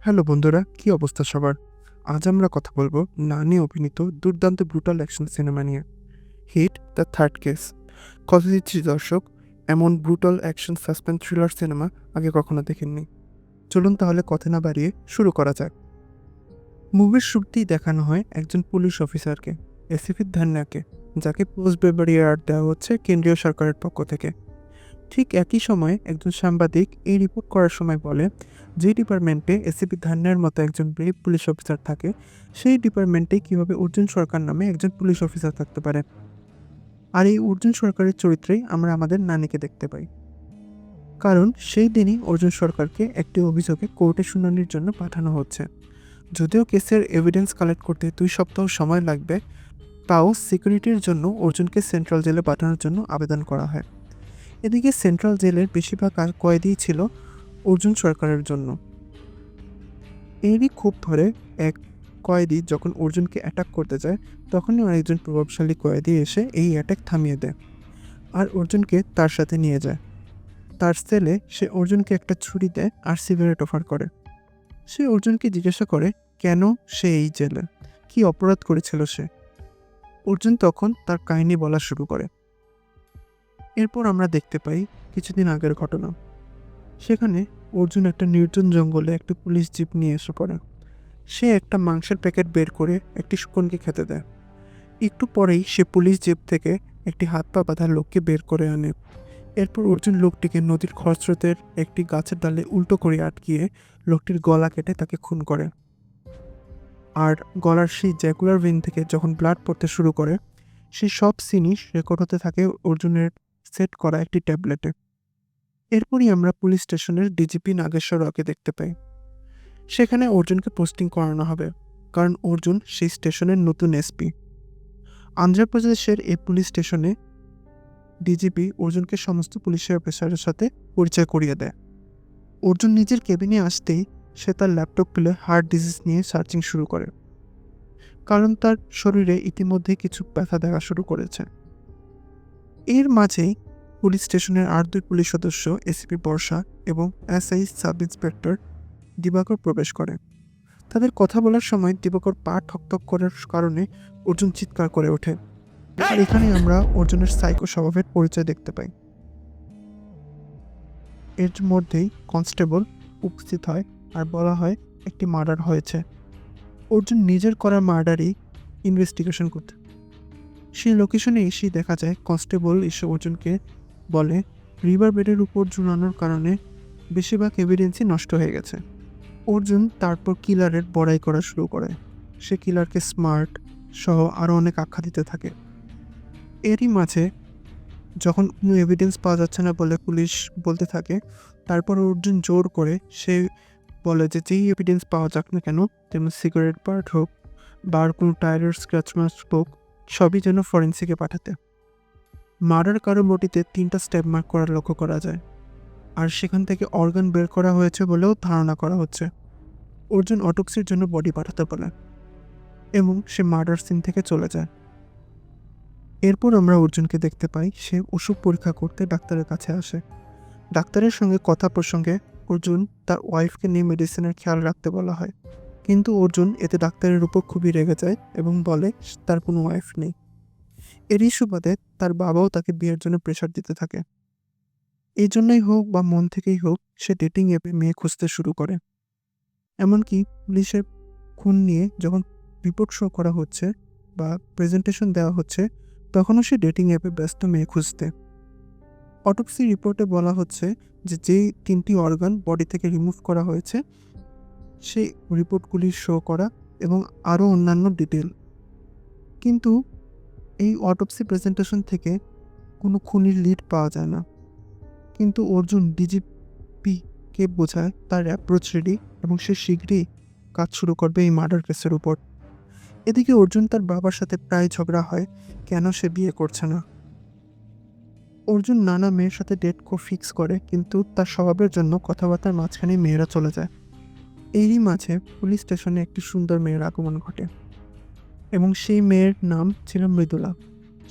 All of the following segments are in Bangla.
হ্যালো বন্ধুরা, কি অবস্থা সবার? আজ আমরা কথা বলবো নানি অভিনীত দুর্দান্ত ব্রুটাল অ্যাকশন সিনেমা নিয়ে, হিট দ্য থার্ড কেস। কথা দিচ্ছি দর্শক, এমন brutal action suspense thriller cinema আগে কখনো দেখেননি। চলুন তাহলে কথা না বাড়িয়ে শুরু করা যাক। মুভির শুরুতেই দেখানো হয় একজন পুলিশ অফিসারকে, এসিপি ধান্যাকে, যাকে পোস্ট ব্রেভারিয়ার দেওয়া হচ্ছে কেন্দ্রীয় সরকারের পক্ষ থেকে। ঠিক একই সময়ে একজন সাংবাদিক এই রিপোর্ট করার সময় বলে, যে ডিপার্টমেন্টে এসিপি ধান্যার মতো একজন ব্রেভ পুলিশ অফিসার থাকে, সেই ডিপার্টমেন্টে কীভাবে অর্জুন সরকার নামে একজন পুলিশ অফিসার থাকতে পারে। আর এই অর্জুন সরকারের চরিত্রেই আমরা আমাদের নানিকে দেখতে পাই। কারণ সেই দিনই অর্জুন সরকারকে একটি অভিযোগে কোর্টে শুনানির জন্য পাঠানো হচ্ছে। যদিও কেসের এভিডেন্স কালেক্ট করতে 2 সপ্তাহ সময় লাগবে, তাও সিকিউরিটির জন্য অর্জুনকে সেন্ট্রাল জেলে পাঠানোর জন্য আবেদন করা হয়। এদিকে সেন্ট্রাল জেলের বেশিরভাগ কয়েদি ছিল অর্জুন সরকারের জন্য। এরই খুব ধরে এক কয়েদি যখন অর্জুনকে অ্যাটাক করতে যায়, তখনই আরেকজন প্রভাবশালী কয়েদি এসে এই অ্যাটাক থামিয়ে দেয় আর অর্জুনকে তার সাথে নিয়ে যায়। তার সেলে সে অর্জুনকে একটা ছুরি দেয় আর সিগারেট অফার করে। সে অর্জুনকে জিজ্ঞাসা করে কেন সে এই জেলে, কী অপরাধ করেছিল সে। অর্জুন তখন তার কাহিনী বলা শুরু করে। এরপর আমরা দেখতে পাই কিছুদিন আগের ঘটনা। সেখানে অর্জুন একটা নির্জন জঙ্গলে একটি পুলিশ জিপ নিয়ে এসে পড়ে। সে একটা মাংসের প্যাকেট বের করে একটি শকুনকে খেতে দেয়। একটু পরেই সে পুলিশ জিপ থেকে একটি হাত পা বাঁধা লোককে বের করে আনে। এরপর অর্জুন লোকটিকে নদীর খরস্রোতের একটি গাছের ডালে উল্টো করে আটকিয়ে লোকটির গলা কেটে তাকে খুন করে। আর গলার সেই জ্যাগুলার ভেইন থেকে যখন ব্লাড পড়তে শুরু করে, সেই সব সিনই রেকর্ড হতে থাকে অর্জুনের সেট করা একটি ট্যাবলেটে। এরপরই আমরা পুলিশ স্টেশনের ডিজিপি নাগেশ্বর রাওকে দেখতে পাই। সেখানে অর্জুনকে পোস্টিং করানো হবে, কারণ অর্জুন সেই স্টেশনের নতুন এসপি। অন্ধ্রপ্রদেশের এই পুলিশ স্টেশনে ডিজিপি অর্জুনকে সমস্ত পুলিশের অফিসারের সাথে পরিচয় করিয়ে দেয়। অর্জুন নিজের কেবিনে আসতেই সে তার ল্যাপটপ খুলে হার্ট ডিজিজ নিয়ে সার্চিং শুরু করে, কারণ তার শরীরে ইতিমধ্যে কিছু ব্যথা দেখা শুরু করেছে। এর মাঝেই পুলিশ স্টেশনের আর 2 পুলিশ সদস্য, এসিপি বর্ষা এবং এসআই সাব ইন্সপেক্টর দিবাকর প্রবেশ করে। তাদের কথা বলার সময় দিবাকর পা ঠকঠক করার কারণে অর্জুন চিৎকার করে ওঠে। আর এখানে আমরা অর্জুনের সাইকো স্বভাবের পরিচয় দেখতে পাই। এর মধ্যেই কনস্টেবল উপস্থিত হয় আর বলা হয় একটি মার্ডার হয়েছে। অর্জুন নিজের করা মার্ডারই ইনভেস্টিগেশন করতে। সেই লোকেশনে এসেই দেখা যায় কনস্টেবল এসে অর্জুনকে বলে রিভার বেডের উপর ঝুলানোর কারণে বেশিরভাগ এভিডেন্সই নষ্ট হয়ে গেছে। অর্জুন তারপর কিলারের বড়াই করা শুরু করে। সে কিলারকে স্মার্ট সহ আরও অনেক আখ্যা দিতে থাকে। এরই মাঝে যখন কোনো এভিডেন্স পাওয়া যাচ্ছে না বলে পুলিশ বলতে থাকে, তারপর অর্জুন জোর করে সে বলে যে যেই এভিডেন্স পাওয়া যাক না কেন, যেমন সিগারেট পার্ট হোক বা আর কোনো টায়ারের স্ক্র্যাচ মার্ক হোক, সবই যেন ফরেন্সিকে পাঠাতে। মার্ডার কারো বডিতে 3টা স্ট্যাব মার্ক করার লক্ষ্য করা যায়, আর সেখান থেকে অর্গান বের করা হয়েছে বলেও ধারণা করা হচ্ছে। অর্জুন অটোপসির জন্য বডি পাঠাতে বলে এবং সে মার্ডার সিন থেকে চলে যায়। এরপর আমরা অর্জুনকে দেখতে পাই সে ওষুধ পরীক্ষা করতে ডাক্তারের কাছে আসে। ডাক্তারের সঙ্গে কথা প্রসঙ্গে অর্জুন তার ওয়াইফকে নিয়ে মেডিসিনের খেয়াল রাখতে বলা হয়, কিন্তু অর্জুন এতে ডাক্তারের উপর খুবই রেগে যায় এবং বলে তার কোনো ওয়াইফ নেই। এরই সুবাদে তার বাবাও তাকে বিয়ের জন্য প্রেশার দিতে থাকে। এই জন্যই হোক বা মন থেকেই হোক, সে ডেটিং অ্যাপে মেয়ে খুঁজতে শুরু করে। এমনকি পুলিশের খুন নিয়ে যখন রিপোর্ট শো করা হচ্ছে বা প্রেজেন্টেশন দেওয়া হচ্ছে, তখনও সে ডেটিং অ্যাপে ব্যস্ত মেয়ে খুঁজতে। অটোপসি রিপোর্টে বলা হচ্ছে যে যেই 3টি অর্গান বডি থেকে রিমুভ করা হয়েছে, সেই রিপোর্টগুলি শো করা এবং আরও অন্যান্য ডিটেল। কিন্তু এই অটোপসি প্রেজেন্টেশন থেকে কোনো খুনির লিড পাওয়া যায় না। কিন্তু অর্জুন ডিজিপিকে বোঝায় তার অ্যাপ্রোচ রেডি এবং সে শীঘ্রই কাজ শুরু করবে এই মার্ডার কেসের উপর। এদিকে অর্জুন তার বাবার সাথে প্রায় ঝগড়া হয় কেন সে বিয়ে করছে না। অর্জুন নানা মেয়ের সাথে ডেট ফিক্স করে, কিন্তু তার স্বভাবের জন্য কথাবার্তার মাঝখানে মেয়েরা চলে যায়। এরই মাঝে পুলিশ স্টেশনে একটি সুন্দর মেয়ের আগমন ঘটে এবং সেই মেয়ের নাম ছিল মৃদুলা।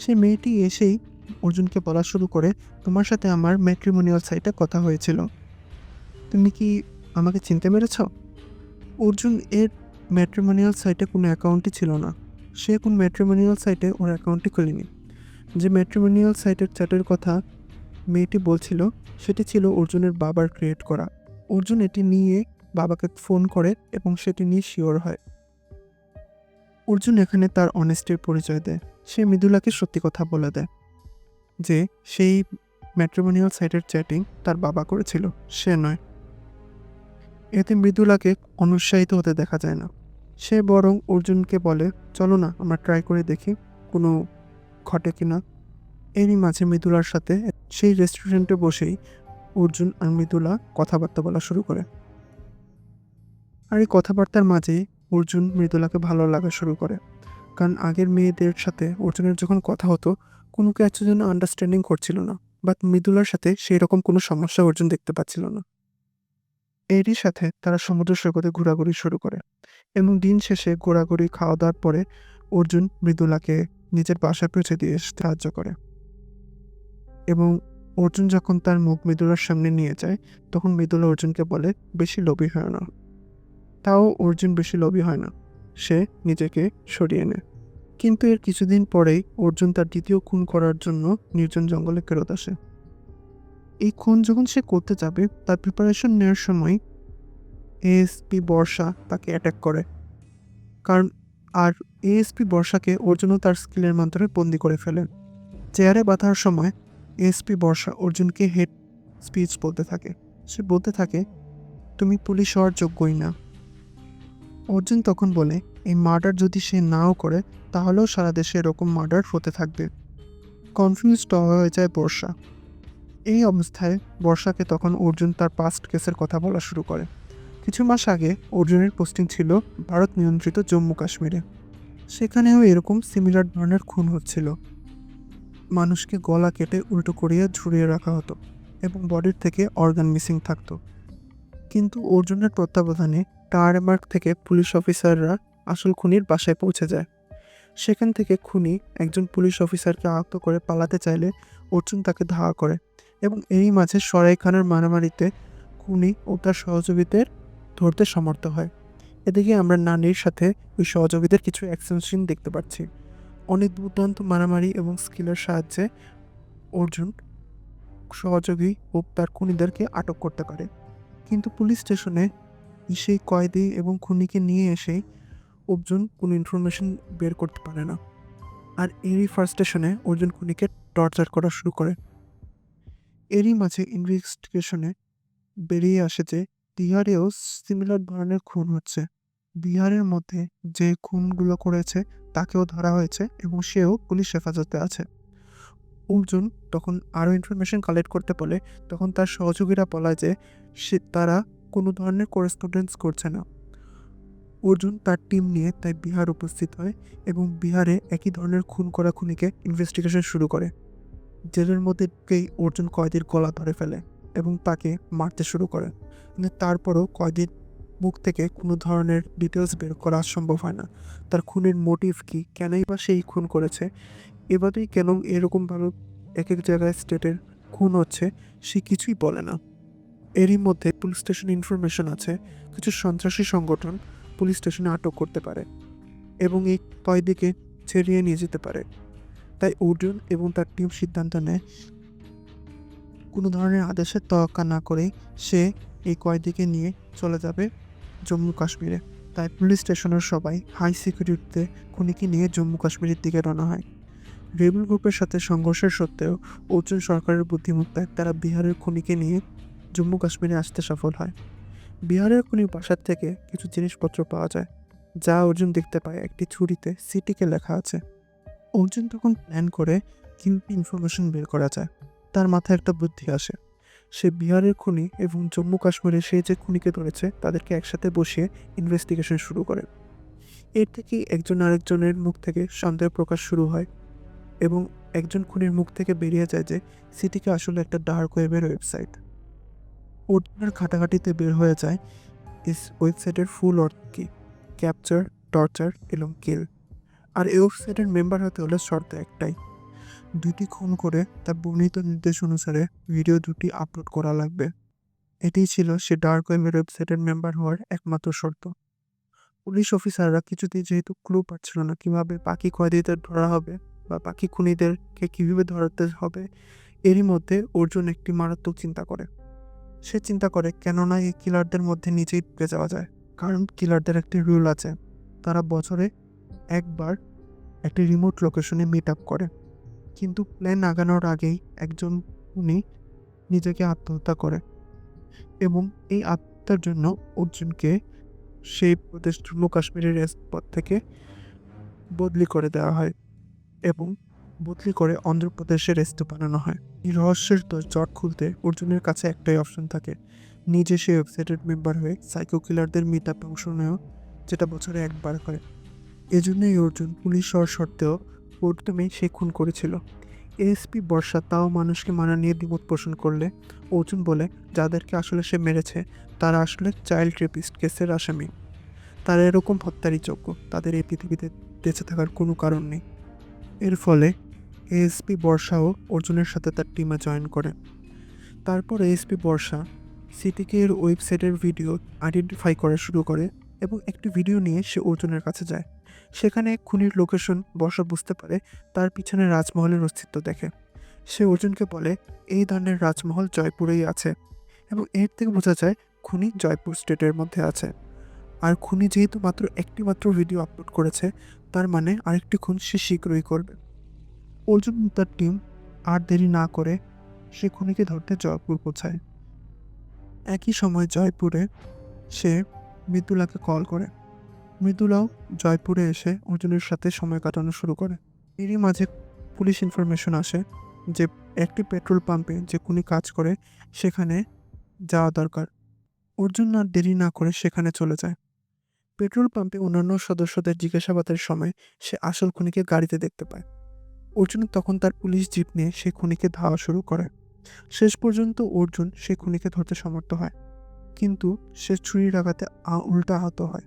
সেই মেয়েটি এসেই অর্জুনকে বলা শুরু করে, তোমার সাথে আমার ম্যাট্রিমোনিয়াল সাইটে কথা হয়েছিল, তুমি কি আমাকে চিনতে পেরেছ? অর্জুন এর ম্যাট্রিমোনিয়াল সাইটে কোনো অ্যাকাউন্টই ছিল না। সে কোন ম্যাট্রিমোনিয়াল সাইটে ওর অ্যাকাউন্টই খুলেনি। যে ম্যাট্রিমোনিয়াল সাইটের চ্যাটের কথা মেয়েটি বলছিল সেটি ছিল অর্জুনের বাবার ক্রিয়েট করা। অর্জুন এটি নিয়ে বাবাকে ফোন করে এবং সেটি নিয়ে শিওর হয়। অর্জুন এখানে তার অনেস্টির পরিচয় দেয়। সে মৃদুলাকে সত্যি কথা বলে দেয় যে সেই ম্যাট্রিমোনিয়াল সাইটের চ্যাটিং তার বাবা করেছিল, সে নয়। এতে মৃদুলাকে অনুৎসাহিত হতে দেখা যায় না। সে বরং অর্জুনকে বলে, চলো না আমরা ট্রাই করে দেখি কোনো ঘটে কিনা। এরই মাঝে মৃদুলার সাথে সেই রেস্টুরেন্টে বসেই অর্জুন আর মৃদুলা কথাবার্তা বলা শুরু করে। আর এই কথাবার্তার মাঝেই অর্জুন মৃদুলাকে ভালো লাগা শুরু করে। কারণ আগের মেয়েদের সাথে অর্জুনের যখন কথা হতো কোনো কিছু যেন আন্ডারস্ট্যান্ডিং করছিল না, বাট মৃদুলার সাথে সেই রকম কোনো সমস্যা অর্জুন দেখতে পাচ্ছিল না। এরই সাথে তারা সমুদ্র সৈকতে ঘোরাঘুরি শুরু করে এবং দিন শেষে ঘোরাঘুরি খাওয়া দাওয়ার পরে অর্জুন মৃদুলাকে নিজের বাসায় পৌঁছে দিয়ে সাহায্য করে এবং অর্জুন যখন তার মুখ মৃদুলার সামনে নিয়ে যায় তখন মৃদুলা অর্জুনকে বলে, বেশি লোভী হয় না। তাও অর্জুন বেশি লোভী হয় না, সে নিজেকে সরিয়ে নেয়। কিন্তু এর কিছুদিন পরেই অর্জুন তার দ্বিতীয় খুন করার জন্য নির্জন জঙ্গলে ফেরত আসে। এই খুন যখন সে করতে যাবে তার প্রিপারেশন নেওয়ার সময় এএসপি বর্ষা তাকে অ্যাটাক করে। কারণ আর এএসপি বর্ষাকে অর্জুনও তার স্কিলের মাধ্যমে বন্দি করে ফেলেন। চেয়ারে বাঁধার সময় এএসপি বর্ষা অর্জুনকে হেড স্পিচ বলতে থাকে। সে বলতে থাকে, তুমি পুলিশ হওয়ার যোগ্যই না। অর্জুন তখন বলে, এই মার্ডার যদি সে নাও করে তাহলেও সারা দেশে এরকম মার্ডার হতে থাকবে। কনফিউজড হয়ে যায় বর্ষা। এই অবস্থায় বর্ষাকে তখন অর্জুন তার পাস্ট কেসের কথা বলা শুরু করে। কিছু মাস আগে অর্জুনের পোস্টিং ছিল ভারত নিয়ন্ত্রিত জম্মু কাশ্মীরে। সেখানেও এরকম সিমিলার ধরনের খুন হচ্ছিল। মানুষকে গলা কেটে উল্টো করিয়ে ঝুরিয়ে রাখা হতো এবং বডির থেকে অর্গান মিসিং থাকতো। কিন্তু অর্জুনের তত্ত্বাবধানে টাওয়ারমার্গ থেকে পুলিশ অফিসাররা আসল খুনির বাসায় পৌঁছে যায়। সেখান থেকে খুনি একজন পুলিশ অফিসারকে আহত করে পালাতে চাইলে অর্জুন তাকে ধাওয়া করে এবং এরই মাঝে সরাই খানের মারামারিতে খুনি ও তার সহযোগীদের ধরতে সমর্থ হয়। এদিকে আমরা নানির সাথে ওই সহযোগীদের কিছু অ্যাকশন সিন দেখতে পাচ্ছি। অনেক দুর্দান্ত মারামারি এবং স্কিলের সাহায্যে অর্জুন সহযোগী ও তার খুনিদেরকে আটক করতে পারে। কিন্তু পুলিশ স্টেশনে সেই কয়েদি এবং খুনিকে নিয়ে এসেই অর্জুন কোনো ইনফরমেশন বের করতে পারে না। আর এরই ফার্স্টেশনে অর্জুন খুনিকে টর্চার করা শুরু করে। এরই মাঝে ইনভেস্টিগেশনে বেরিয়ে আসে যে বিহারেও সিমিলার ধরনের খুন হচ্ছে। বিহারের মধ্যে যে খুনগুলো করেছে তাকেও ধরা হয়েছে এবং সেও পুলিশ হেফাজতে আছে। অর্জুন তখন আরও ইনফরমেশন কালেক্ট করতে বলে তখন তার সহযোগীরা বলায় যে তারা কোনো ধরনের করেসপন্ডেন্স করছে না। অর্জুন তার টিম নিয়ে তাই বিহার উপস্থিত হয় এবং বিহারে একই ধরনের খুন করা খুনিকে ইনভেস্টিগেশন শুরু করে। জেলের মধ্যে ঢুকেই অর্জুন কয়েদির গলা ধরে ফেলে এবং তাকে মারতে শুরু করে। কিন্তু তারপরও কয়েদির মুখ থেকে কোনো ধরনের ডিটেলস বের করা সম্ভব হয় না। তার খুনের মোটিভ কী, কেনই বা সেই খুন করেছে, এবারেই কেন এরকমভাবে এক এক জায়গায় স্টেটের খুন হচ্ছে, সে কিছুই বলে না। এরই মধ্যে পুলিশ স্টেশনে ইনফরমেশন আছে কিছু সন্ত্রাসী সংগঠন পুলিশ স্টেশনে আটক করতে পারে এবং এই কয়েদিকে ছেড়িয়ে নিয়ে যেতে পারে। তাই অর্জুন এবং তার টিম সিদ্ধান্ত নেয় কোনো ধরনের আদেশের তোয়াক্কা না করেই সে এই কয়েদিকে নিয়ে চলে যাবে জম্মু কাশ্মীরে। তাই পুলিশ স্টেশনের সবাই হাই সিকিউরিটিতে খুনিকে নিয়ে জম্মু কাশ্মীরের দিকে রওনা হয়। রেবেল গ্রুপের সাথে সংঘর্ষের সত্ত্বেও অর্জুন সরকারের বুদ্ধিমত্তায় তারা বিহারের খুনিকে নিয়ে জম্মু কাশ্মীরে আসতে সফল হয়। বিহারের খুনির বাসার থেকে কিছু জিনিসপত্র পাওয়া যায়, যা অর্জুন দেখতে পায় একটি ছুরিতে সিটিকে লেখা আছে। অর্জুন তখন প্ল্যান করে কীভাবে ইনফরমেশন বের করা যায়। তার মাথায় একটা বুদ্ধি আসে। সে বিহারের খুনি এবং জম্মু কাশ্মীরে সে যে খুনিকে ধরেছে তাদেরকে একসাথে বসিয়ে ইনভেস্টিগেশন শুরু করে। এর থেকেই একজন আরেকজনের মুখ থেকে সন্দেহ প্রকাশ শুরু হয় এবং একজন খুনির মুখ থেকে বেরিয়ে যায় যে সিটিকে আসলে একটা ডার্ক ওয়েবের ওয়েবসাইট। অর্জুনের ঘাটাঘাটিতে বের হয়ে যায় এই ওয়েবসাইটের ফুল অর্থ কী, ক্যাপচার, টর্চার এবং কিল। আর এই ওয়েবসাইটের মেম্বার হতে হলে শর্ত একটাই, 2টি খুন করে তার বর্ণিত নির্দেশ অনুসারে ভিডিও 2টি আপলোড করা লাগবে। এটিই ছিল সে ডার্ক ওয়েবের ওয়েবসাইটের মেম্বার হওয়ার একমাত্র শর্ত। পুলিশ অফিসাররা কিছুতেই যেহেতু ক্লু পাচ্ছিল না কিভাবে বাকি কয়েদিদের ধরা হবে বা বাকি খুনিদেরকে কিভাবে ধরাতে হবে, এরই মধ্যে অর্জুন একটি মারাত্মক চিন্তা করে। সে চিন্তা করে কেননা এই কিলারদের মধ্যে নিজেই ঢুকে যাওয়া যায়। কারণ কিলারদের একটি রুল আছে, তারা বছরে একবার একটি রিমোট লোকেশনে মিট আপ করে। কিন্তু প্ল্যান আগানোর আগেই একজন খুনি নিজেকে আত্মহত্যা করে এবং এই আত্মহত্যার জন্য অর্জুনকে সেই প্রদেশ জম্মু কাশ্মীরের রেস্তপথ থেকে বদলি করে দেওয়া হয় এবং বদলি করে অন্ধ্রপ্রদেশের রেস্টে বানানো হয়। এই রহস্যের জট খুলতে অর্জুনের কাছে একটাই অপশন থাকে, নিজে সেই ওয়েবসাইটের মেম্বার হয়ে সাইকো কিলারদের মিট আপে অংশ নেওয়া, যেটা বছরে একবার হয়। এজন্যই অর্জুন পুলিশ হওয়ার সত্ত্বেও প্রথমে সে খুন করেছিল। এএসপি বর্ষা তাও মানুষকে মারা নিয়ে দ্বিমত পোষণ করলে অর্জুন বলে যাদেরকে আসলে সে মেরেছে তারা আসলে চাইল্ড রেপিস্ট কেসের আসামি। তারা এরকম হত্যারই যোগ্য, তাদের এই পৃথিবীতে বেঁচে থাকার কোনো কারণ নেই। এর ফলে এএসপি বর্ষাও অর্জুনের সাথে তার টিমে জয়েন করে। তারপর এএসপি বর্ষা সিটিকে এর ওয়েবসাইটের ভিডিও আইডেন্টিফাই করা শুরু করে এবং একটি ভিডিও নিয়ে সে অর্জুনের কাছে যায়। সেখানে খুনির লোকেশন বর্ষা বুঝতে পারে, তার পিছনে রাজমহলের অস্তিত্ব দেখে। সে অর্জুনকে বলে এই ধরনের রাজমহল জয়পুরেই আছে এবং এর থেকে বোঝা যায় খুনি জয়পুর স্টেটের মধ্যে আছে। আর খুনি যেহেতু একটি মাত্র ভিডিও আপলোড করেছে, তার মানে আরেকটি খুন সে শীঘ্রই করবে। অর্জুন তার টিম আর দেরি না করে সে খুনিকে ধরতে জয়পুর পৌঁছায়। একই সময় জয়পুরে সে মৃদুলাকে কল করে। মৃদুলাও জয়পুরে এসে অর্জুনের সাথে সময় কাটানো শুরু করে। এরই মাঝে পুলিশ ইনফরমেশন আসে যে একটি পেট্রোল পাম্পে যে খুনি কাজ করে সেখানে যাওয়া দরকার। অর্জুন আর দেরি না করে সেখানে চলে যায়। পেট্রোল পাম্পে অন্যান্য সদস্যদের জিজ্ঞাসাবাদের সময় সে আসল খুনিকে গাড়িতে দেখতে পায়। অর্জুন তখন তার পুলিশ জিপ নিয়ে সেই খুনিকে ধাওয়া শুরু করে। শেষ পর্যন্ত অর্জুন সেই খুনিকে ধরতে সমর্থ হয়, কিন্তু সে ছুরির আঘাতে উল্টা আহত হয়।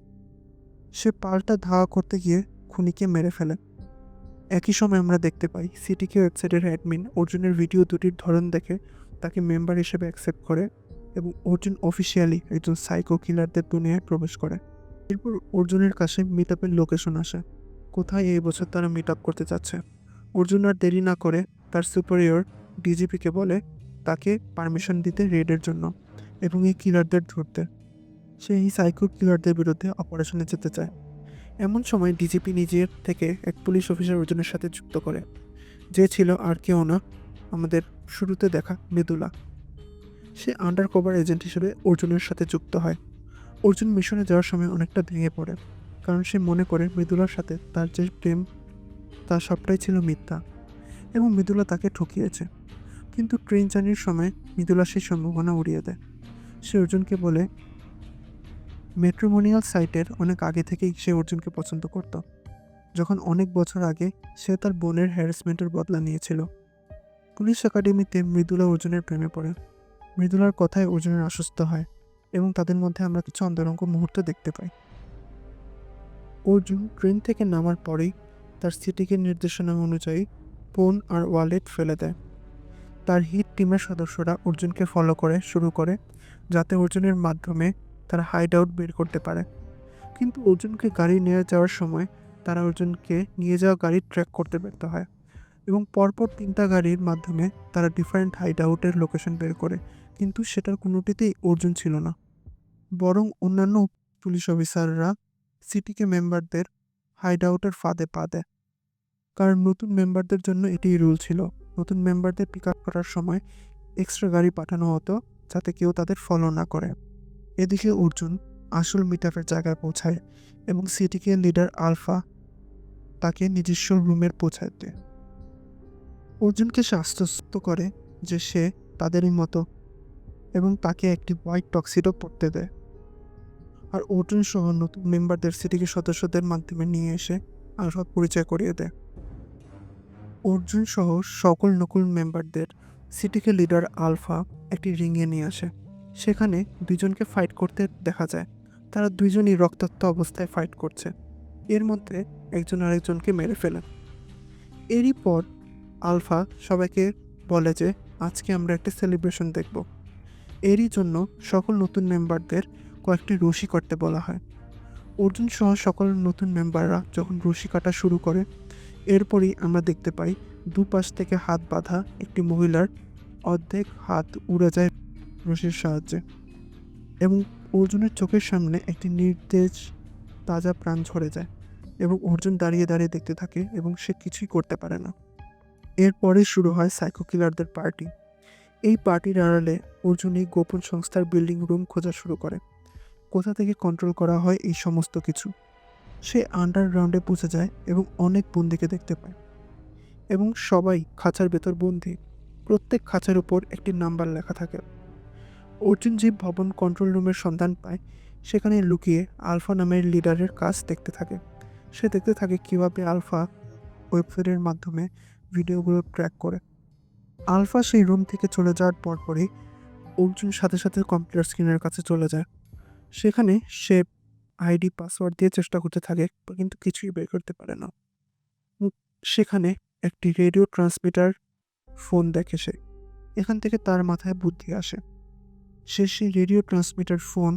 সে পাল্টা ধাওয়া করতে গিয়ে খুনিকে মেরে ফেলে। একই সময় আমরা দেখতে পাই সিটিকে ওয়েবসাইটের অ্যাডমিন অর্জুনের ভিডিও দুটির ধরন দেখে তাকে মেম্বার হিসেবে অ্যাকসেপ্ট করে এবং অর্জুন অফিসিয়ালি একজন সাইকো কিলারদের দুনিয়ায় প্রবেশ করে। এরপর অর্জুনের কাছে মিট আপের লোকেশন আসে, কোথায় এই বছর তারা মিট আপ করতে চাচ্ছে। অর্জুন আর দেরি না করে তার সুপারিয়র ডিজিপিকে বলে তাকে পারমিশন দিতে রেডের জন্য এবং এই কিলারদের ধরতে। সে এই সাইকো কিলারদের বিরুদ্ধে অপারেশনে যেতে চায়। এমন সময় ডিজিপি নিজের থেকে এক পুলিশ অফিসার অর্জুনের সাথে যুক্ত করে, যে ছিল আর কেউ না, আমাদের শুরুতে দেখা মৃদুলা। সে আন্ডার কভার এজেন্ট হিসেবে অর্জুনের সাথে যুক্ত হয়। অর্জুন মিশনে যাওয়ার সময় অনেকটা ভেঙে পড়ে, কারণ সে মনে করে মৃদুলার সাথে তার যে প্রেম তা সবটাই ছিল মিথ্যা এবং মৃদুলা তাকে ঠকিয়েছে। কিন্তু ট্রেন জার্নির সময় মৃদুলা সেই সম্ভাবনা উড়িয়ে দেয়। সে অর্জুনকে বলে ম্যাট্রিমোনিয়াল সাইটের অনেক আগে থেকেই সে অর্জুনকে পছন্দ করত, যখন অনেক বছর আগে সে তার বোনের হ্যারাসমেন্টের বদলা নিয়েছিল। পুলিশ একাডেমিতে মৃদুলা অর্জুনের প্রেমে পড়ে। মৃদুলার কথায় অর্জুনের আশ্বস্ত হয় এবং তাদের মধ্যে আমরা কিছু অন্তরঙ্গ মুহূর্ত দেখতে পাই। অর্জুন ট্রেন থেকে নামার পরেই তার সিটিকে নির্দেশনা অনুযায়ী ফোন আর ওয়ালেট ফেলে দেয়। তার হিট টিমের সদস্যরা অর্জুনকে ফলো করে শুরু করে, যাতে অর্জুনের মাধ্যমে তারা হাইড আউট বের করতে পারে। কিন্তু অর্জুনকে গাড়ি নিয়ে যাওয়ার সময় তারা অর্জুনকে নিয়ে যাওয়া গাড়ি ট্র্যাক করতে ব্যর্থ হয় এবং পরপর 3টা গাড়ির মাধ্যমে তারা ডিফারেন্ট হাইড আউটের লোকেশন বের করে, কিন্তু সেটার কোনোটিতেই অর্জুন ছিল না। বরং অন্যান্য পুলিশ অফিসাররা সিটিকে মেম্বারদের হাইড আউটের ফাঁদে পা দেয়, কারণ নতুন মেম্বারদের জন্য এটাই রুল ছিল। নতুন মেম্বারদের পিক আপ করার সময় এক্সট্রা গাড়ি পাঠানো হতো যাতে কেউ তাদের ফলো না করে। এদিকে অর্জুন আসল মিট আপের জায়গায় পৌঁছায় এবং সিটিকে লিডার আলফা তাকে নিজস্ব রুমের পৌঁছায় দেয়। অর্জুনকে সে আশ্বস্ত করে যে সে তাদেরই মতো এবং তাকে একটি হোয়াইট টক্সিডো পরতে দেয়। আর অর্জুন সহ নতুন মেম্বারদের সিটিকে সদস্যদের মাধ্যমে নিয়ে এসে আলফা পরিচয় করিয়ে দেয়। অর্জুন সহ সকল নকুল মেম্বারদের সিটিকে লিডার আলফা একটি রিংয়ে নিয়ে আসে। সেখানে দুজনকে ফাইট করতে দেখা যায়। তারা দুইজনই রক্তাক্ত অবস্থায় ফাইট করছে। এর মধ্যে একজন আরেকজনকে মেরে ফেলে। এরই পর আলফা সবাইকে বলে যে আজকে আমরা একটা সেলিব্রেশন দেখব। এরই জন্য সকল নতুন মেম্বারদের কয়েকটি রশি করতে বলা হয়। অর্জুন সহ সকল নতুন মেম্বাররা যখন রশি কাটা শুরু করে, এরপরই আমরা দেখতে পাই দুপাশ থেকে হাত বাঁধা একটি মহিলার অর্ধেক হাত উড়ে যায় রশির সাহায্যে, এবং অর্জুনের চোখের সামনে একটি নির্দেশ তাজা প্রাণ ঝরে যায় এবং অর্জুন দাঁড়িয়ে দাঁড়িয়ে দেখতে থাকে এবং সে কিছুই করতে পারে না। এরপরে শুরু হয় সাইকো কিলারদের পার্টি। এই পার্টির আড়ালে অর্জুন এই গোপন সংস্থার বিল্ডিং রুম খোঁজা শুরু করে, কোথা থেকে কন্ট্রোল করা হয় এই সমস্ত কিছু। সে আন্ডারগ্রাউন্ডে পৌঁছে যায় এবং অনেক বন্দীকে দেখতে পায়, এবং সবাই খাঁচার ভেতর বন্দী। প্রত্যেক খাঁচার উপর একটি নাম্বার লেখা থাকে। অর্জুন যে ভবন কন্ট্রোল রুমের সন্ধান পায়, সেখানে লুকিয়ে আলফা নামের লিডারের কাজ দেখতে থাকে। সে দেখতে থাকে কীভাবে আলফা ওয়েবসাইটের মাধ্যমে ভিডিওগুলো ট্র্যাক করে। আলফা সেই রুম থেকে চলে যাওয়ার পরপরই অর্জুন সাথে সাথে কম্পিউটার স্ক্রিনের কাছে চলে যায়। সেখানে সে আইডি পাসওয়ার্ড দিয়ে চেষ্টা করতে থাকে, কিন্তু কিছুই বের করতে পারে না। সেখানে একটি রেডিও ট্রান্সমিটার ফোন দেখে সে। এখান থেকে তার মাথায় বুদ্ধি আসে। সে সেই রেডিও ট্রান্সমিটার ফোন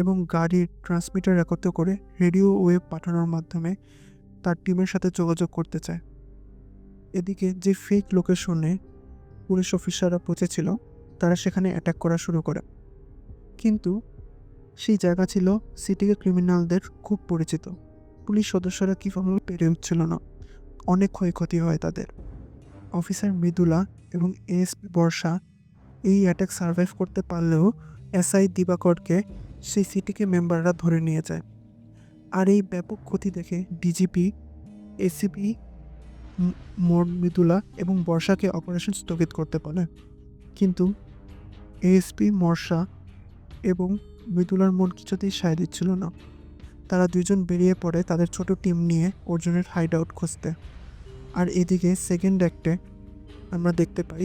এবং গাড়ির ট্রান্সমিটার একত্র করে রেডিও ওয়েভ পাঠানোর মাধ্যমে তার টিমের সাথে যোগাযোগ করতে চায়। এদিকে যে ফেক লোকেশনে পুলিশ অফিসাররা পৌঁছেছিল, তারা সেখানে অ্যাটাক করা শুরু করে। কিন্তু সেই জায়গা ছিল সিটিকে ক্রিমিনালদের খুব পরিচিত। পুলিশ সদস্যরা কীভাবে পেরে উঠছিল না, অনেক ক্ষয়ক্ষতি হয় তাদের। অফিসার মৃদুলা এবং এএসপি বর্ষা এই অ্যাটাক সার্ভাইভ করতে পারলেও এসআই দিবাকরকে সেই সিটিকে মেম্বাররা ধরে নিয়ে যায়। আর এই ব্যাপক ক্ষতি দেখে ডিজিপি, এসিপি মৃদুলা এবং বর্ষাকে অপারেশন স্থগিত করতে বলে। কিন্তু এএসপি মর্ষা এবং মৃদুলার মন কিছুতেই সায় দিচ্ছিল না। তারা দুজন বেরিয়ে পড়ে তাদের ছোট টিম নিয়ে অর্জুনের হাইড আউট খুঁজতে। আর এদিকে সেকেন্ড অ্যাক্টে আমরা দেখতে পাই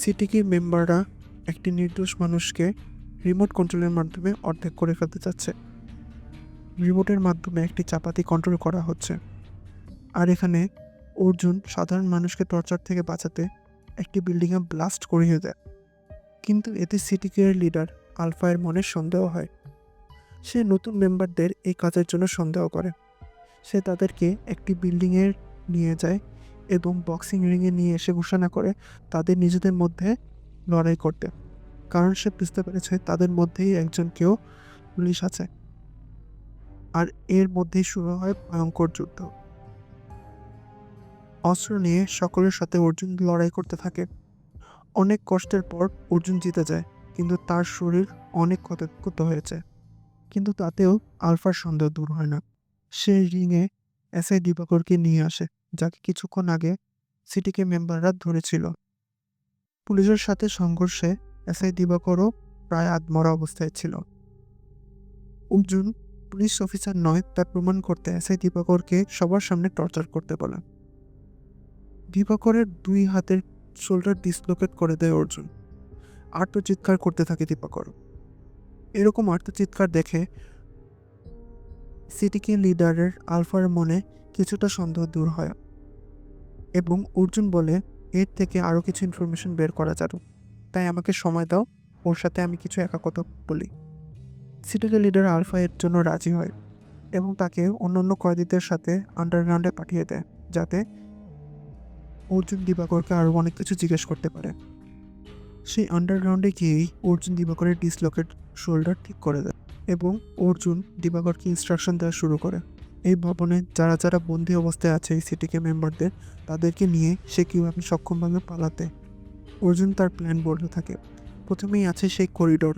সিটিকি মেম্বাররা একটি নির্দোষ মানুষকে রিমোট কন্ট্রোলের মাধ্যমে অর্ধেক করে ফেলতে চাচ্ছে। রিমোটের মাধ্যমে একটি চাপাতি কন্ট্রোল করা হচ্ছে। আর এখানে অর্জুন সাধারণ মানুষকে টর্চার থেকে বাঁচাতে একটি বিল্ডিংয়ে ব্লাস্ট করিয়ে দেয়। কিন্তু এতে সিটিকের লিডার আলফায়ের মনে সন্দেহ হয়। সে নতুন মেম্বারদের এই কাজের জন্য সন্দেহ করে। সে তাদেরকে একটি বিল্ডিংয়ে নিয়ে যায় এবং বক্সিং রিংয়ে নিয়ে এসে ঘোষণা করে তাদের নিজেদের মধ্যে লড়াই করতে, কারণ সে বুঝতে পেরেছে তাদের মধ্যেই একজন কেউ পুলিশ আছে। আর এর মধ্যেই শুরু হয় ভয়ঙ্কর যুদ্ধ। অস্ত্র নিয়ে সকলের সাথে অর্জুন লড়াই করতে থাকে। অনেক কষ্টের পর অর্জুন জিতে যায়, কিন্তু তার শরীর অনেক ক্ষতবিক্ষত হয়েছে। কিন্তু তাতেও আলফার সন্দেহ দূর হয় না। সে রিংয়ে এসআই দিবাকরকে নিয়ে আসে, যাকে কিছুক্ষণ আগে সিটিকে মেম্বাররা ধরেছিল। পুলিশের সাথে সংঘর্ষে এসআই দিবাকরও প্রায় আধমরা অবস্থায় ছিল। অর্জুন পুলিশ অফিসার নয় তা প্রমাণ করতে এসআই দিবাকরকে সবার সামনে টর্চার করতে বলে। দিবাকরের দুই হাতের শোল্ডার ডিসলোকেট করে দেয় অর্জুন। আর্তচিৎকার করতে থাকে দিবাকর। এরকম আর্তচিৎকার দেখে সিটিকে লিডারের আলফার মনে কিছুটা সন্দেহ দূর হয় এবং অর্জুন বলে এর থেকে আরও কিছু ইনফরমেশন বের করা যাবে, তাই আমাকে সময় দাও, ওর সাথে আমি কিছু একা কথা বলি। সিটিকে লিডার আলফা এর জন্য রাজি হয় এবং তাকে অন্যান্য কয়েদিদের সাথে আন্ডারগ্রাউন্ডে পাঠিয়ে দেয়, যাতে অর্জুন দিবাকরকে আরও অনেক কিছু জিজ্ঞেস করতে পারে। সেই আন্ডারগ্রাউন্ডে গিয়েই অর্জুন দিবাকরের ডিসলোকেট শোল্ডার ঠিক করে দেয় এবং অর্জুন দিবাকরকে ইনস্ট্রাকশন দেওয়া শুরু করে এই ভবনে যারা যারা বন্দী অবস্থায় আছে এই সিটিকে মেম্বারদের, তাদেরকে নিয়ে সে কীভাবে সক্ষমভাবে পালাতে। অর্জুন তার প্ল্যান বলতে থাকে। প্রথমেই আছে সেই করিডোর।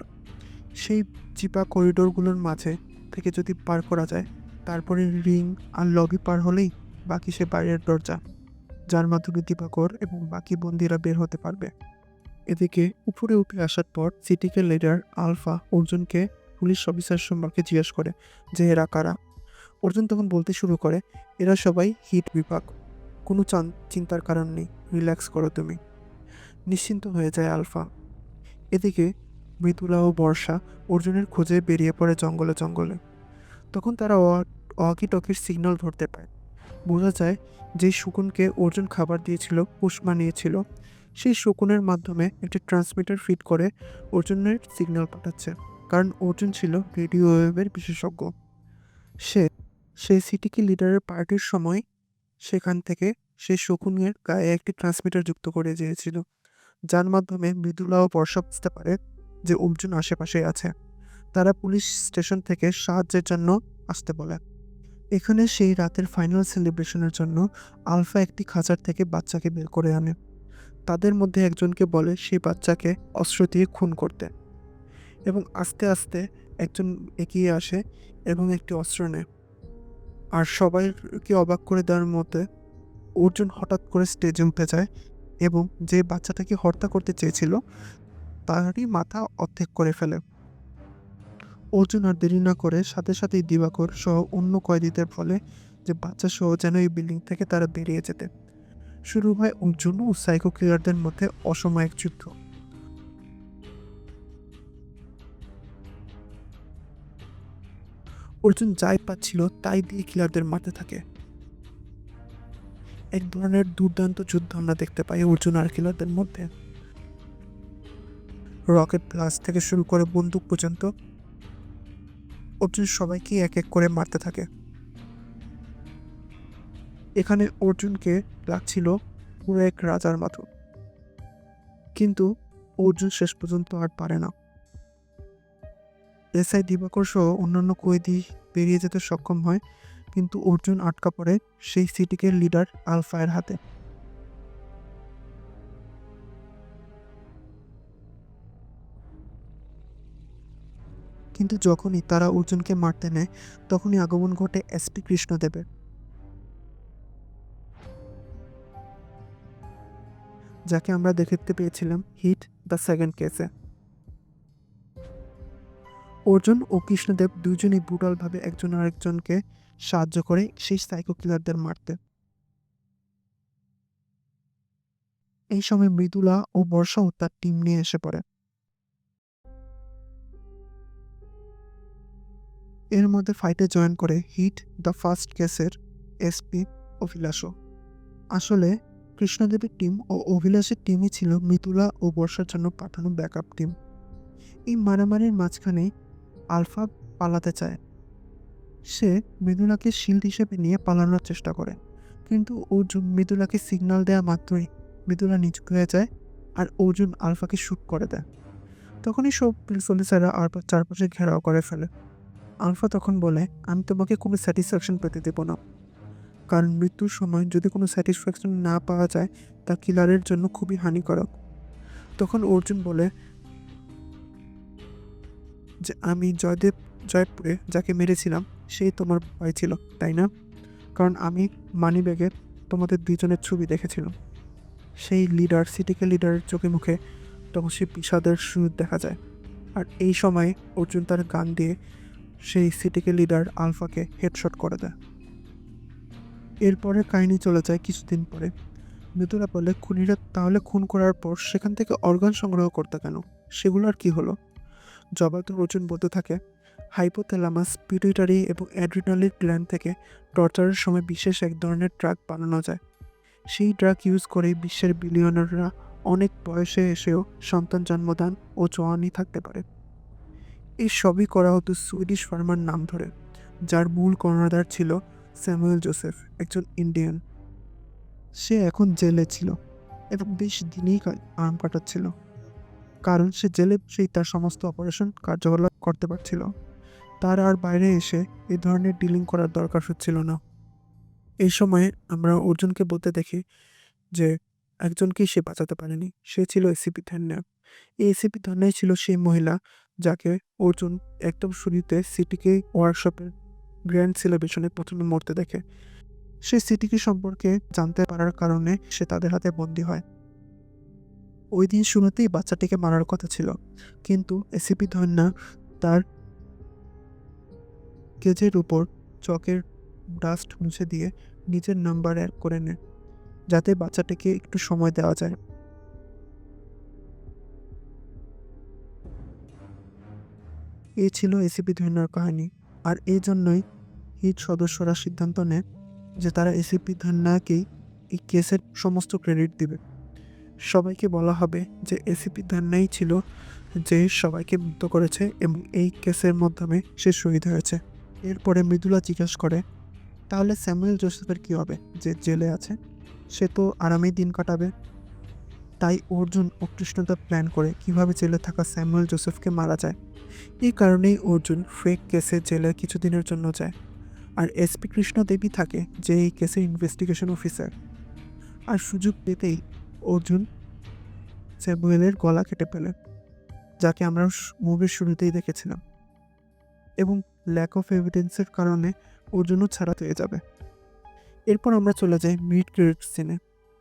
সেই চিপা করিডোরগুলোর মাঝে থেকে যদি পার করা যায়, তারপরে রিং আর লবি পার হলেই বাকি সে বাইরের দরজা, যার মাধ্যমে দিবাকর এবং বাকি বন্দীরা বের হতে পারবে। এদিকে উপরে উঠে আসার পর সিটিকে লিডার আলফা অর্জুনকে পুলিশ অফিসার সম্পর্কে জিজ্ঞেস করে যে এরা কারা। অর্জুন তখন বলতে শুরু করে, এরা সবাই হিট বিভাগ, কোনো চিন্তার কারণ নেই, রিল্যাক্স করো তুমি। নিশ্চিন্ত হয়ে যায় আলফা। এদিকে মৃদুলা ও বর্ষা অর্জুনের খোঁজে বেরিয়ে পড়ে জঙ্গলে জঙ্গলে। তখন তারা ওয়াকি টকির সিগন্যাল ধরতে পায়। বোঝা যায় যে শকুনকে অর্জুন খাবার দিয়েছিল, পুষ বানিয়েছিল, সেই শকুনের মাধ্যমে একটি ট্রান্সমিটার ফিট করে অর্জুনের সিগন্যাল পাঠাচ্ছে, কারণ অর্জুন ছিল রেডিও ওয়েভের বিশেষজ্ঞ। সে সেই সিটিকি লিডারের পার্টির সময় সেখান থেকে সে শকুনের গায়ে একটি ট্রান্সমিটার যুক্ত করে দিয়েছিল, যার মাধ্যমে মৃদুলা ও বর্ষা বুঝতে পারে যে অর্জুন আশেপাশে আছে। তারা পুলিশ স্টেশন থেকে সাহায্যের জন্য আসতে বলে। এখানে সেই রাতের ফাইনাল সেলিব্রেশনের জন্য আলফা একটি খাঁচার থেকে বাচ্চাকে বের করে আনে। তাদের মধ্যে একজনকে বলে সেই বাচ্চাকে অস্ত্র দিয়ে খুন করতে, এবং আস্তে আস্তে একজন এগিয়ে আসে এবং একটি অস্ত্র নেয়। আর সবাইকে অবাক করে দেওয়ার মধ্যে অর্জুন হঠাৎ করে স্টেজে উঠে যায় এবং যে বাচ্চাটাকে হত্যা করতে চেয়েছিল তারই মাথা অর্ধেক করে ফেলে। অর্জুন আর দেরি না করে সাথে সাথেই দিবাকর সহ অন্য কয়েদিদের বলে যে বাচ্চা সহ যেন এই বিল্ডিং থেকে তারা বেরিয়ে যেতে। শুরু হয় অর্জুন ও সাইকো কিলারদের মধ্যে অসাময়িক যুদ্ধ। অর্জুন যাই পাচ্ছিল তাই দিয়ে কিলারদের মারতে থাকে। এক ধরনের দুর্দান্ত যুদ্ধ আমরা দেখতে পাই অর্জুন আর কিলারদের মধ্যে। রকেট ব্লাস্ট থেকে শুরু করে বন্দুক পর্যন্ত অর্জুন সবাইকে এক এক করে মারতে থাকে। এখানে অর্জুনকে লাগছিল পুরো এক রাজার মতো, কিন্তু অর্জুন শেষ পর্যন্ত আর পারে না। এসআই দিবাকর সহ অন্যান্য কয়েদি বেরিয়ে যেতে সক্ষম হয়, কিন্তু অর্জুন আটকা পড়ে সেই সিটিকে লিডার আলফায়ের হাতে। কিন্তু যখনই তারা অর্জুনকে মারতে নেয় তখনই আগমন ঘটে এসপি কৃষ্ণদেবের, যাকে আমরা দেখতে পেয়েছিলাম হিট দ্য সেকেন্ড কেসে। অর্জুন ও কৃষ্ণদেব দুজনেই ব্রুটালভাবে একজন আরেকজনকে সাহায্য করে সেই সাইকো কিলারদের মারতে। এই সময় মৃদুলা ও বর্ষাও তার টিম নিয়ে এসে পড়ে। এর মধ্যে ফাইটে জয়েন করে হিট দ্য ফার্স্ট কেসের এসপি অভিলাষও। আসলে কৃষ্ণদেবের টিম ও অভিলাষের টিমই ছিল মৃদুলা ও বর্ষার জন্য পাঠানো ব্যাকআপ টিম। এই মারামারির মাঝখানে আলফা পালাতে চায়। সে মৃদুলাকে শিল্ড হিসেবে নিয়ে পালানোর চেষ্টা করে, কিন্তু অর্জুন মৃদুলাকে সিগন্যাল দেওয়া মাত্রই মৃদুলা নিচু হয়ে যায় আর অর্জুন আলফাকে শ্যুট করে দেয়। তখনই সব পুলিশ অফিসাররা চারপাশে ঘেরাও করে ফেলে। আলফা তখন বলে, আমি তোমাকে কোনো স্যাটিসফ্যাকশন পেতে দেব না, কারণ মৃত্যুর সময় যদি কোনো স্যাটিসফ্যাকশন না পাওয়া যায় তা কিলারের জন্য খুবই হানিকারক। তখন অর্জুন বলে যে আমি জয়পুরে যাকে মেরেছিলাম সেই তোমার ভাই ছিল, তাই না? কারণ আমি মানিব্যাগে তোমাদের দুজনের ছবি দেখেছিলাম। সেই লিডার সিটিকে লিডারের চোখে মুখে তখন সে বিষাদের সুর দেখা যায়। আর এই সময় অর্জুন তার গান দিয়ে সেই সিটিকে লিডার আলফাকে হেডশট করে দেয়। এরপরে কাহিনী চলে যায় কিছুদিন পরে। মৃদুলা বলে, খুনিরা তাহলে খুন করার পর সেখান থেকে অর্গান সংগ্রহ করতে কেন? সেগুলো আর কি হলো? জবাবে অর্জুন বলতে থাকে, হাইপোথ্যালামাস, পিটুইটারি এবং অ্যাড্রিনালিন গ্ল্যান্ড থেকে টর্চারের সময় বিশেষ এক ধরনের ড্রাগ বানানো যায়। সেই ড্রাগ ইউজ করেই বিশ্বের বিলিয়নাররা অনেক বয়সে এসেও সন্তান জন্মদান ও জওয়ানি থাকতে পারে। এই সবই করা হতো সুইডিশ ফার্মার নাম ধরে, যার মূল কর্ণধার ছিল স্যামুয়েল জোসেফ, একজন ইন্ডিয়ান। সে এখন জেলে ছিল এবং বেশ দিনেই আরাম কাটাচ্ছিল, কারণ সে জেলে বসেই তার সমস্ত অপারেশন কার্যকলাপ করতে পারছিল। তার আর বাইরে এসে এই ধরনের ডিলিং করার দরকার হচ্ছিল না। এই সময়ে আমরা অর্জুনকে বলতে দেখি যে একজনকেই সে বাঁচাতে পারেনি, সে ছিল এসিপি ধন্যা। এই এসিপি ধন্যাই ছিল সেই মহিলা যাকে অর্জুন একদম শুরুতে সিটিকে ওয়ার্কশপের গ্র্যান্ড সেলিব্রেশনে প্রথমে মরতে দেখে। সে সিটিকে সম্পর্কে জানতে পারার কারণে সে তাদের হাতে বন্দী হয়। ওই দিন শুরুতেই বাচ্চাটিকে মারার কথা ছিল, কিন্তু এসিপি ধন্যা তার কেজের উপর চকের ডাস্ট মুছে দিয়ে নিজের নাম্বার অ্যাড করে নেয়, যাতে বাচ্চাটিকে একটু সময় দেওয়া যায়। এই ছিল এসিপি ধন্যার কাহিনী। আর এই জন্যই হিট সদস্যরা সিদ্ধান্ত নেয় যে তারা এসিপি ধন্যাকেই এই কেসের সমস্ত ক্রেডিট দিবে। সবাইকে বলা হবে যে এসিপি ধন্যাই ছিল যে সবাইকে মুক্ত করেছে এবং এই কেসের মাধ্যমে সে শহীদ হয়েছে। এরপরে মৃদুলা জিজ্ঞেস করে, তাহলে স্যামুয়েল জোসেফের কী হবে, যে জেলে আছে? সে তো আরামেই দিন কাটাবে। তাই অর্জুন ও কৃষ্ণদা প্ল্যান করে কিভাবে জেলে থাকা স্যামুয়েল জোসেফকে মারা যায়। এই কারণেই অর্জুন ফেক কেসে জেলে কিছুদিনের জন্য যায়, আর এসপি কৃষ্ণদেবী থাকে, যে এই কেসের ইনভেস্টিগেশন অফিসার। আর সুযোগ পেতেই অর্জুন স্যামুয়েলের গলা কেটে ফেলে, যাকে আমরা মুভির শুরুতেই দেখেছিলাম, এবং ল্যাক অফ এভিডেন্সের কারণে অর্জুনও ছাড়া হয়ে যাবে। এরপর আমরা চলে যাই মিড ক্রেডিট সিনে,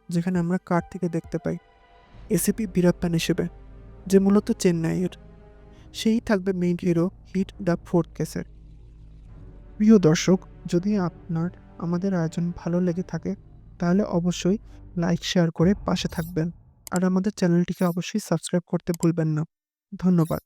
যেখানে আমরা কার্তিকে দেখতে পাই এসিপি বীরাপ্পান হিসেবে, যে মূলত চেন্নাইয়ের। সেই থাকবে main hero HIT the fourth কেসের। প্রিয় দর্শক, যদি আপনার আমাদের আয়োজন ভালো লেগে থাকে তাহলে অবশ্যই লাইক শেয়ার করে পাশে থাকবেন, আর আমাদের চ্যানেলটিকে অবশ্যই সাবস্ক্রাইব করতে ভুলবেন না। ধন্যবাদ।